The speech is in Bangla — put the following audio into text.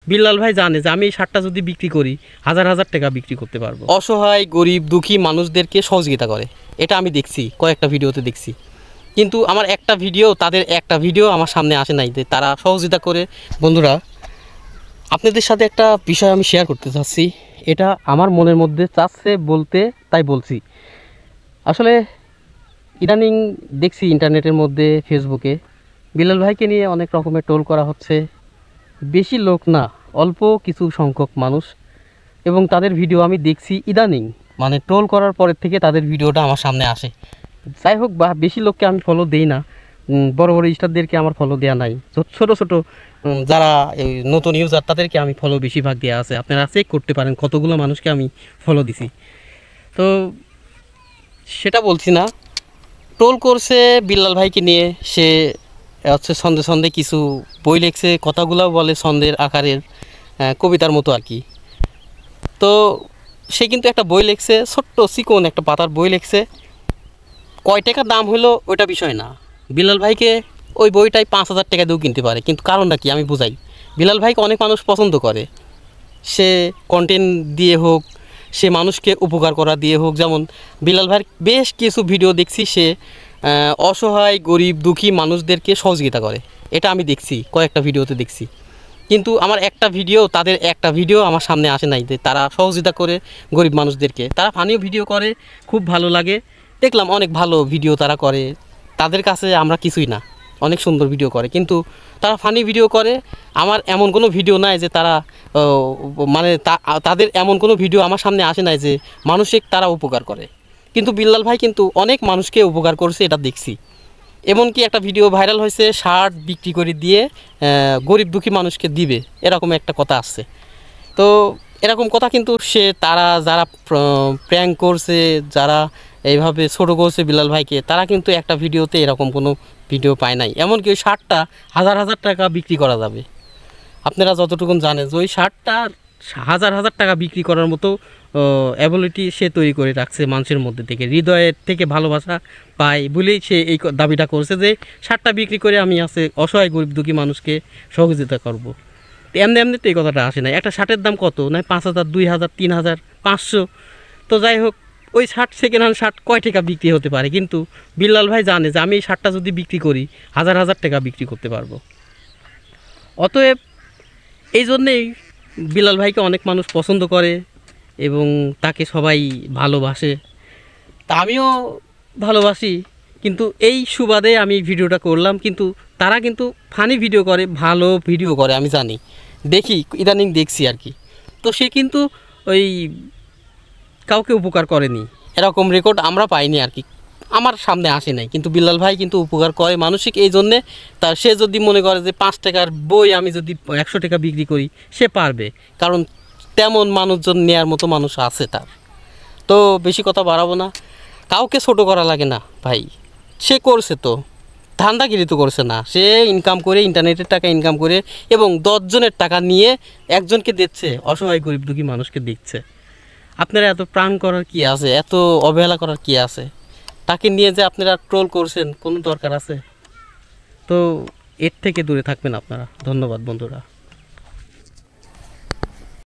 বিল্লাল ভাই জানে যে আমি এই শার্টটা যদি বিক্রি করি হাজার হাজার টাকা বিক্রি করতে পারবো। অসহায় গরিব দুঃখী মানুষদেরকে সহযোগিতা করে, এটা আমি দেখছি, কয়েকটা ভিডিওতে দেখছি। কিন্তু আমার তাদের একটা ভিডিও আমার সামনে আসে নাই যে তারা সহযোগিতা করে। বন্ধুরা, আপনাদের সাথে একটা বিষয় আমি শেয়ার করতে চাচ্ছি, এটা আমার মনের মধ্যে চাচ্ছে বলতে, তাই বলছি। আসলে ইদানিং দেখছি ইন্টারনেটের মধ্যে, ফেসবুকে বিল্লাল ভাইকে নিয়ে অনেক রকমের ট্রোল করা হচ্ছে। বেশি লোক না, অল্প কিছু সংখ্যক মানুষ, এবং তাদের ভিডিও আমি দেখছি ইদানিং, মানে ট্রোল করার পরের থেকে তাদের ভিডিওটা আমার সামনে আসে। যাই হোক, বা বেশি লোককে আমি ফলো দেই না, বড় বড় স্টারদেরকে আমার ফলো দেওয়া নাই। ছোট ছোট যারা নতুন ইউজার তাদেরকে আমি ফলো বেশিরভাগ দেওয়া আছে। আপনারা চেক করতে পারেন কতগুলো মানুষকে আমি ফলো দিছি। তো সেটা বলছি না, ট্রোল করছে বিল্লাল ভাইকে নিয়ে। সে হচ্ছে ছন্দে ছন্দে কিছু বই লিখছে, কথাগুলো বলে ছন্দের আকারের, কবিতার মতো আর কি। তো সে কিন্তু একটা বই লিখছে, ছোট্ট চিকন একটা পাতার বই লিখছে। কয় টাকার দাম হলো ওইটা বিষয় না, বিল্লাল ভাইকে ওই বইটাই 5,000 টাকা দিয়েও কিনতে পারে। কিন্তু কারণটা কি আমি বুঝাই। বিল্লাল ভাইকে অনেক মানুষ পছন্দ করে, সে কন্টেন্ট দিয়ে হোক, সে মানুষকে উপকার করা দিয়ে হোক। যেমন বিল্লাল ভাইয়ের বেশ কিছু ভিডিও দেখছি, সে অসহায় গরিব দুঃখী মানুষদেরকে সহযোগিতা করে, এটা আমি দেখছি, কয়েকটা ভিডিওতে দেখছি। কিন্তু আমার তাদের একটা ভিডিও আমার সামনে আসে নাই যে তারা সহযোগিতা করে গরিব মানুষদেরকে। তারা ফানিও ভিডিও করে, খুব ভালো লাগে, দেখলাম অনেক ভালো ভিডিও তারা করে। তাদের কাছে আমরা কিছুই না, অনেক সুন্দর ভিডিও করে, কিন্তু তারা ফানি ভিডিও করে। আমার এমন কোনো ভিডিও নাই যে তারা মানে তাদের এমন কোনো ভিডিও আমার সামনে আসে নাই যে মানুষের তারা উপকার করে। কিন্তু বিল্লাল ভাই কিন্তু অনেক মানুষকে উপকার করছে, এটা দেখছি। এমনকি একটা ভিডিও ভাইরাল হয়েছে, শার্ট বিক্রি করে দিয়ে গরিব দুঃখী মানুষকে দিবে, এরকম একটা কথা আসছে। তো এরকম কথা কিন্তু তারা যারা প্র্যাঙ্ক করছে, যারা এইভাবে ছোটো করছে বিল্লাল ভাইকে, তারা কিন্তু একটা ভিডিওতে এরকম কোনো ভিডিও পায় নাই। এমনকি ওই শার্টটা হাজার হাজার টাকা বিক্রি করা যাবে। আপনারা যতটুকু জানেন যে ওই শার্টটা হাজার হাজার টাকা বিক্রি করার মতো অ্যাবিলিটি সে তৈরি করে রাখছে মানুষের মধ্যে থেকে, হৃদয়ের থেকে ভালোবাসা পায় বলেই সে এই দাবিটা করছে যে শার্টটা বিক্রি করে আমি অসহায় গরিব দুঃখী মানুষকে সহযোগিতা করব। এমনি এমনিতে এই কথাটা আসে না। একটা শার্টের দাম কত, নয় 5,000, 2,000, 3,000, 500। তো যাই হোক, ওই শার্ট, সেকেন্ড হ্যান্ড শার্ট কয় টাকা বিক্রি হতে পারে। কিন্তু বিল্লাল ভাই জানে যে আমি এই শার্টটা যদি বিক্রি করি হাজার হাজার টাকা বিক্রি করতে পারবো। অতএব এই জন্যেই বিল্লাল ভাইকে অনেক মানুষ পছন্দ করে এবং তাকে সবাই ভালোবাসে। তা আমিও ভালোবাসি, কিন্তু এই সুবাদে আমি ভিডিওটা করলাম। কিন্তু তারা কিন্তু ফানি ভিডিও করে, ভালো ভিডিও করে, আমি জানি, দেখি, ইদানিং দেখছি আর কি। তো সে কিন্তু ওই কাউকে উপকার করেনি, এরকম রেকর্ড আমরা পাইনি আর কি, আমার সামনে আসে নাই। কিন্তু বিল্লাল ভাই কিন্তু উপকার করে মানসিক। এই জন্যে সে যদি মনে করে যে 5 টাকার বই আমি যদি 100 টাকা বিক্রি করি, সে পারবে, কারণ তেমন মানুষজন নেয়ার মতো মানুষ আছে তার। তো বেশি কথা বাড়াবো না, কাউকে ছোট করা লাগে না ভাই। সে করছে তো ধান্দাগিরি তো করছে না, সে ইনকাম করে, ইন্টারনেটের টাকা ইনকাম করে, এবং 10 জনের টাকা নিয়ে একজনকে দিচ্ছে, অসহায় গরিব দুঃখী মানুষকে দিচ্ছে। আপনারা এত প্রাণ করার কি আছে, এত অবহেলা করার কি আছে? তাকে নিয়ে যে আপনারা ট্রোল করছেন, কোনো দরকার আছে? তো এর থেকে দূরে থাকবেন আপনারা। ধন্যবাদ বন্ধুরা।